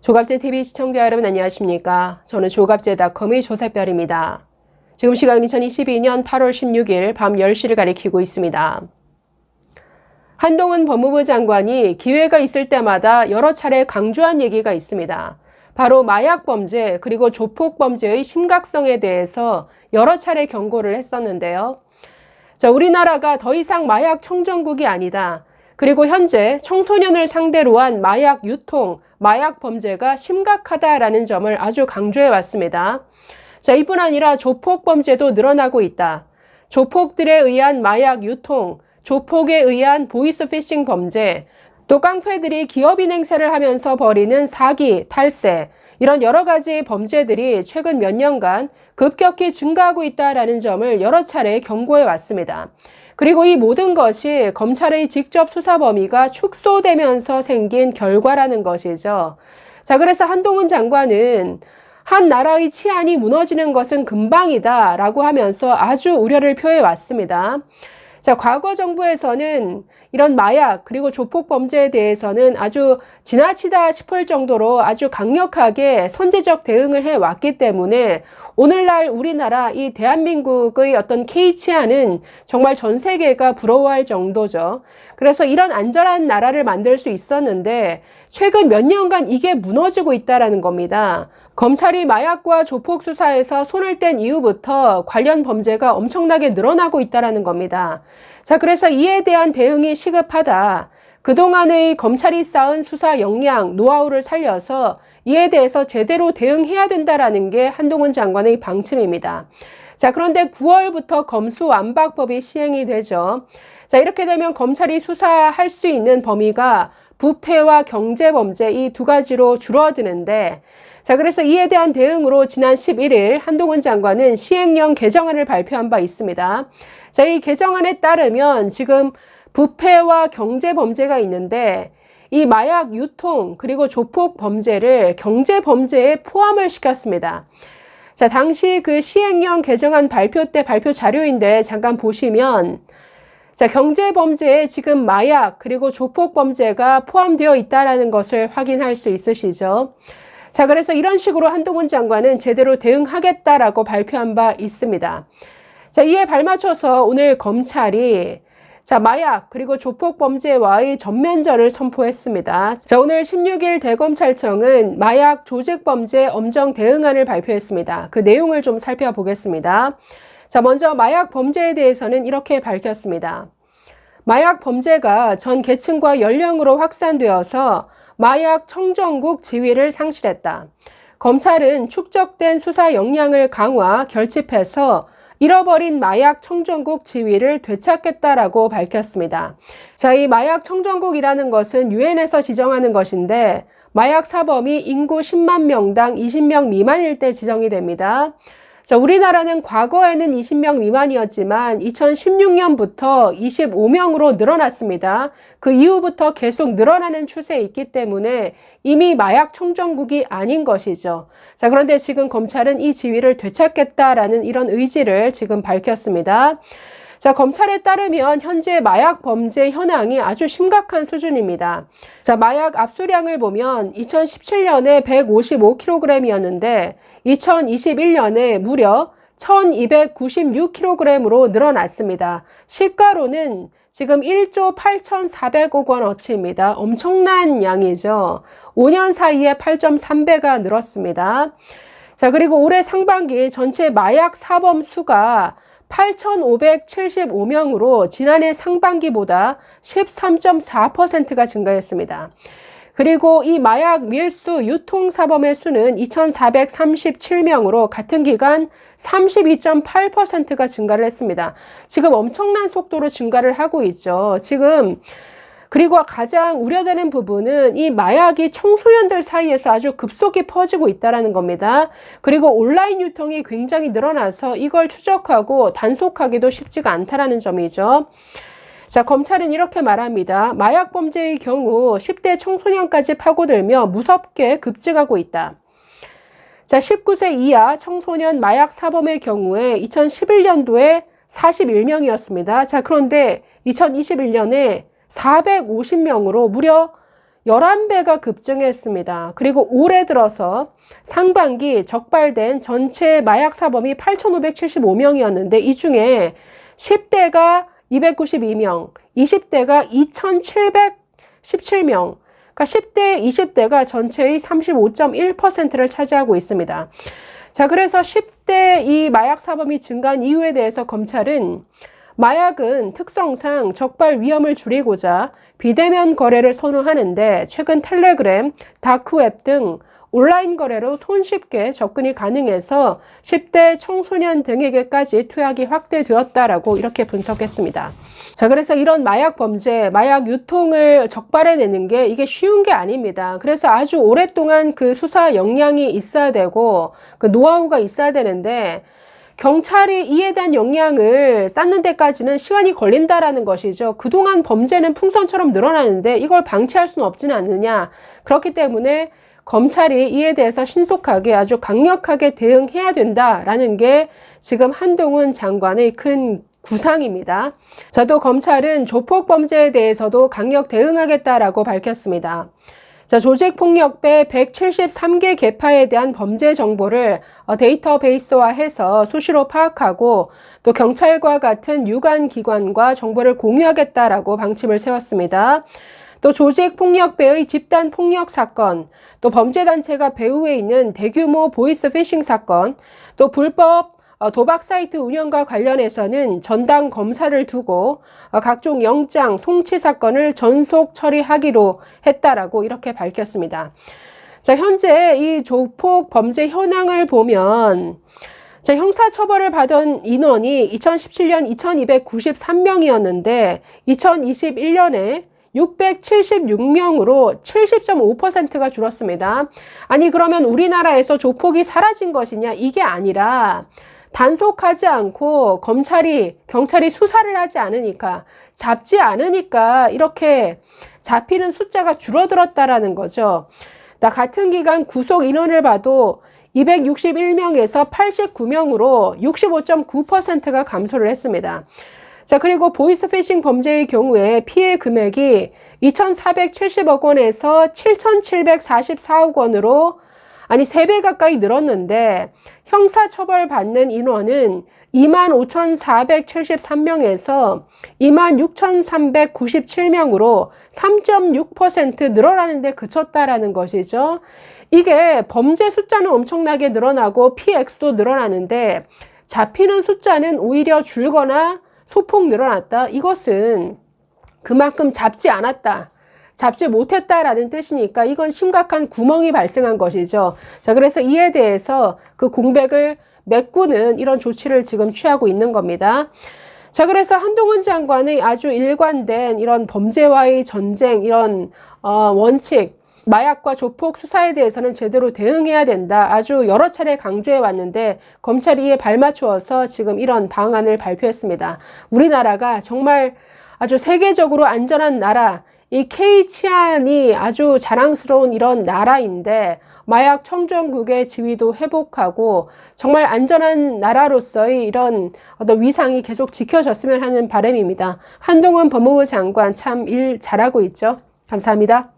조갑제TV 시청자 여러분 안녕하십니까? 저는 조갑제닷컴의 조세별입니다. 지금 시각은 2022년 8월 16일 밤 10시를 가리키고 있습니다. 한동훈 법무부 장관이 기회가 있을 때마다 여러 차례 강조한 얘기가 있습니다. 바로 마약 범죄 그리고 조폭 범죄의 심각성에 대해서 여러 차례 경고를 했었는데요. 우리나라가 더 이상 마약 청정국이 아니다. 그리고 현재 청소년을 상대로 한 마약 유통, 마약 범죄가 심각하다라는 점을 아주 강조해 왔습니다. 이뿐 아니라 조폭 범죄도 늘어나고 있다. 조폭들에 의한 마약 유통, 조폭에 의한 보이스피싱 범죄, 또 깡패들이 기업인 행세를 하면서 벌이는 사기, 탈세, 이런 여러 가지 범죄들이 최근 몇 년간 급격히 증가하고 있다는 점을 여러 차례 경고해 왔습니다. 그리고 이 모든 것이 검찰의 직접 수사 범위가 축소되면서 생긴 결과라는 것이죠. 그래서 한동훈 장관은 한 나라의 치안이 무너지는 것은 금방이다 라고 하면서 아주 우려를 표해 왔습니다. 과거 정부에서는 이런 마약 그리고 조폭 범죄에 대해서는 아주 지나치다 싶을 정도로 아주 강력하게 선제적 대응을 해왔기 때문에 오늘날 우리나라 이 대한민국의 어떤 K치안은 정말 전 세계가 부러워할 정도죠. 그래서 이런 안전한 나라를 만들 수 있었는데 최근 몇 년간 이게 무너지고 있다는 겁니다. 검찰이 마약과 조폭 수사에서 손을 뗀 이후부터 관련 범죄가 엄청나게 늘어나고 있다는 겁니다. 그래서 이에 대한 대응이 시급하다. 그동안의 검찰이 쌓은 수사 역량, 노하우를 살려서 이에 대해서 제대로 대응해야 된다는 게 한동훈 장관의 방침입니다. 그런데 9월부터 검수완박법이 시행이 되죠. 이렇게 되면 검찰이 수사할 수 있는 범위가 부패와 경제범죄 이 두 가지로 줄어드는데 그래서 이에 대한 대응으로 지난 11일 한동훈 장관은 시행령 개정안을 발표한 바 있습니다. 이 개정안에 따르면 지금 부패와 경제범죄가 있는데 이 마약 유통 그리고 조폭 범죄를 경제범죄에 포함을 시켰습니다. 당시 그 시행령 개정안 발표 때 발표 자료인데 잠깐 보시면 경제범죄에 지금 마약 그리고 조폭 범죄가 포함되어 있다는 것을 확인할 수 있으시죠. 그래서 이런 식으로 한동훈 장관은 제대로 대응하겠다라고 발표한 바 있습니다. 이에 발맞춰서 오늘 검찰이 마약 그리고 조폭 범죄와의 전면전을 선포했습니다. 오늘 16일 대검찰청은 마약 조직범죄 엄정 대응안을 발표했습니다. 그 내용을 좀 살펴보겠습니다. 먼저 마약 범죄에 대해서는 이렇게 밝혔습니다. 마약 범죄가 전 계층과 연령으로 확산되어서 마약 청정국 지위를 상실했다. 검찰은 축적된 수사 역량을 강화, 결집해서 잃어버린 마약 청정국 지위를 되찾겠다라고 밝혔습니다. 이 마약 청정국이라는 것은 유엔에서 지정하는 것인데 마약 사범이 인구 10만 명당 20명 미만일 때 지정이 됩니다. 우리나라는 과거에는 20명 미만이었지만 2016년부터 25명으로 늘어났습니다. 그 이후부터 계속 늘어나는 추세에 있기 때문에 이미 마약 청정국이 아닌 것이죠. 그런데 지금 검찰은 이 지위를 되찾겠다라는 이런 의지를 지금 밝혔습니다. 검찰에 따르면 현재 마약 범죄 현황이 아주 심각한 수준입니다. 마약 압수량을 보면 2017년에 155kg이었는데 2021년에 무려 1296kg으로 늘어났습니다. 시가로는 지금 1조 8,400억 원어치입니다. 엄청난 양이죠. 5년 사이에 8.3배가 늘었습니다. 그리고 올해 상반기 전체 마약 사범 수가 8,575명으로 지난해 상반기보다 13.4%가 증가했습니다. 그리고 이 마약 밀수 유통 사범의 수는 2,437명으로 같은 기간 32.8%가 증가를 했습니다. 지금 엄청난 속도로 증가를 하고 있죠. 그리고 가장 우려되는 부분은 이 마약이 청소년들 사이에서 아주 급속히 퍼지고 있다는 겁니다. 그리고 온라인 유통이 굉장히 늘어나서 이걸 추적하고 단속하기도 쉽지가 않다는 점이죠. 검찰은 이렇게 말합니다. 마약 범죄의 경우 10대 청소년까지 파고들며 무섭게 급증하고 있다. 19세 이하 청소년 마약 사범의 경우에 2011년도에 41명이었습니다. 그런데 2021년에 450명으로 무려 11배가 급증했습니다. 그리고 올해 들어서 상반기 적발된 전체 마약 사범이 8,575명이었는데 이 중에 10대가 292명, 20대가 2,717명, 그러니까 10대, 20대가 전체의 35.1%를 차지하고 있습니다. 자, 그래서 10대 이 마약 사범이 증가한 이유에 대해서 검찰은 마약은 특성상 적발 위험을 줄이고자 비대면 거래를 선호하는데 최근 텔레그램, 다크웹 등 온라인 거래로 손쉽게 접근이 가능해서 10대 청소년 등에게까지 투약이 확대되었다라고 이렇게 분석했습니다. 자, 그래서 이런 마약 범죄, 마약 유통을 적발해내는 게 이게 쉬운 게 아닙니다. 그래서 아주 오랫동안 그 수사 역량이 있어야 되고 그 노하우가 있어야 되는데 경찰이 이에 대한 역량을 쌓는 데까지는 시간이 걸린다라는 것이죠. 그동안 범죄는 풍선처럼 늘어나는데 이걸 방치할 수는 없지는 않느냐. 그렇기 때문에 검찰이 이에 대해서 신속하게 아주 강력하게 대응해야 된다라는 게 지금 한동훈 장관의 큰 구상입니다. 자, 또 검찰은 조폭 범죄에 대해서도 강력 대응하겠다라고 밝혔습니다. 자, 조직폭력배 173개 계파에 대한 범죄 정보를 데이터베이스화해서 수시로 파악하고 또 경찰과 같은 유관 기관과 정보를 공유하겠다라고 방침을 세웠습니다. 또 조직폭력배의 집단폭력 사건, 또 범죄단체가 배후에 있는 대규모 보이스피싱 사건, 또 불법 도박 사이트 운영과 관련해서는 전담 검사를 두고 각종 영장, 송치 사건을 전속 처리하기로 했다라고 이렇게 밝혔습니다. 자, 현재 이 조폭 범죄 현황을 보면 자, 형사처벌을 받은 인원이 2017년 2293명이었는데 2021년에 676명으로 70.5%가 줄었습니다. 아니, 그러면 우리나라에서 조폭이 사라진 것이냐? 이게 아니라 단속하지 않고 경찰이 수사를 하지 않으니까, 잡지 않으니까 이렇게 잡히는 숫자가 줄어들었다라는 거죠. 같은 기간 구속 인원을 봐도 261명에서 89명으로 65.9%가 감소를 했습니다. 자, 그리고 보이스피싱 범죄의 경우에 피해 금액이 2,470억 원에서 7,744억 원으로 아니 3배 가까이 늘었는데 형사처벌 받는 인원은 25,473명에서 26,397명으로 3.6% 늘어나는 데 그쳤다라는 것이죠. 이게 범죄 숫자는 엄청나게 늘어나고 피해액수도 늘어나는데 잡히는 숫자는 오히려 줄거나 소폭 늘어났다. 이것은 그만큼 잡지 않았다, 잡지 못했다라는 뜻이니까 이건 심각한 구멍이 발생한 것이죠. 자, 그래서 이에 대해서 그 공백을 메꾸는 이런 조치를 지금 취하고 있는 겁니다. 자, 그래서 한동훈 장관의 아주 일관된 이런 범죄와의 전쟁, 이런 원칙, 마약과 조폭 수사에 대해서는 제대로 대응해야 된다. 아주 여러 차례 강조해 왔는데 검찰이 이에 발맞추어서 지금 이런 방안을 발표했습니다. 우리나라가 정말 아주 세계적으로 안전한 나라, 이 K치안이 아주 자랑스러운 이런 나라인데 마약 청정국의 지위도 회복하고 정말 안전한 나라로서의 이런 어떤 위상이 계속 지켜졌으면 하는 바람입니다. 한동훈 법무부 장관 참 일 잘하고 있죠. 감사합니다.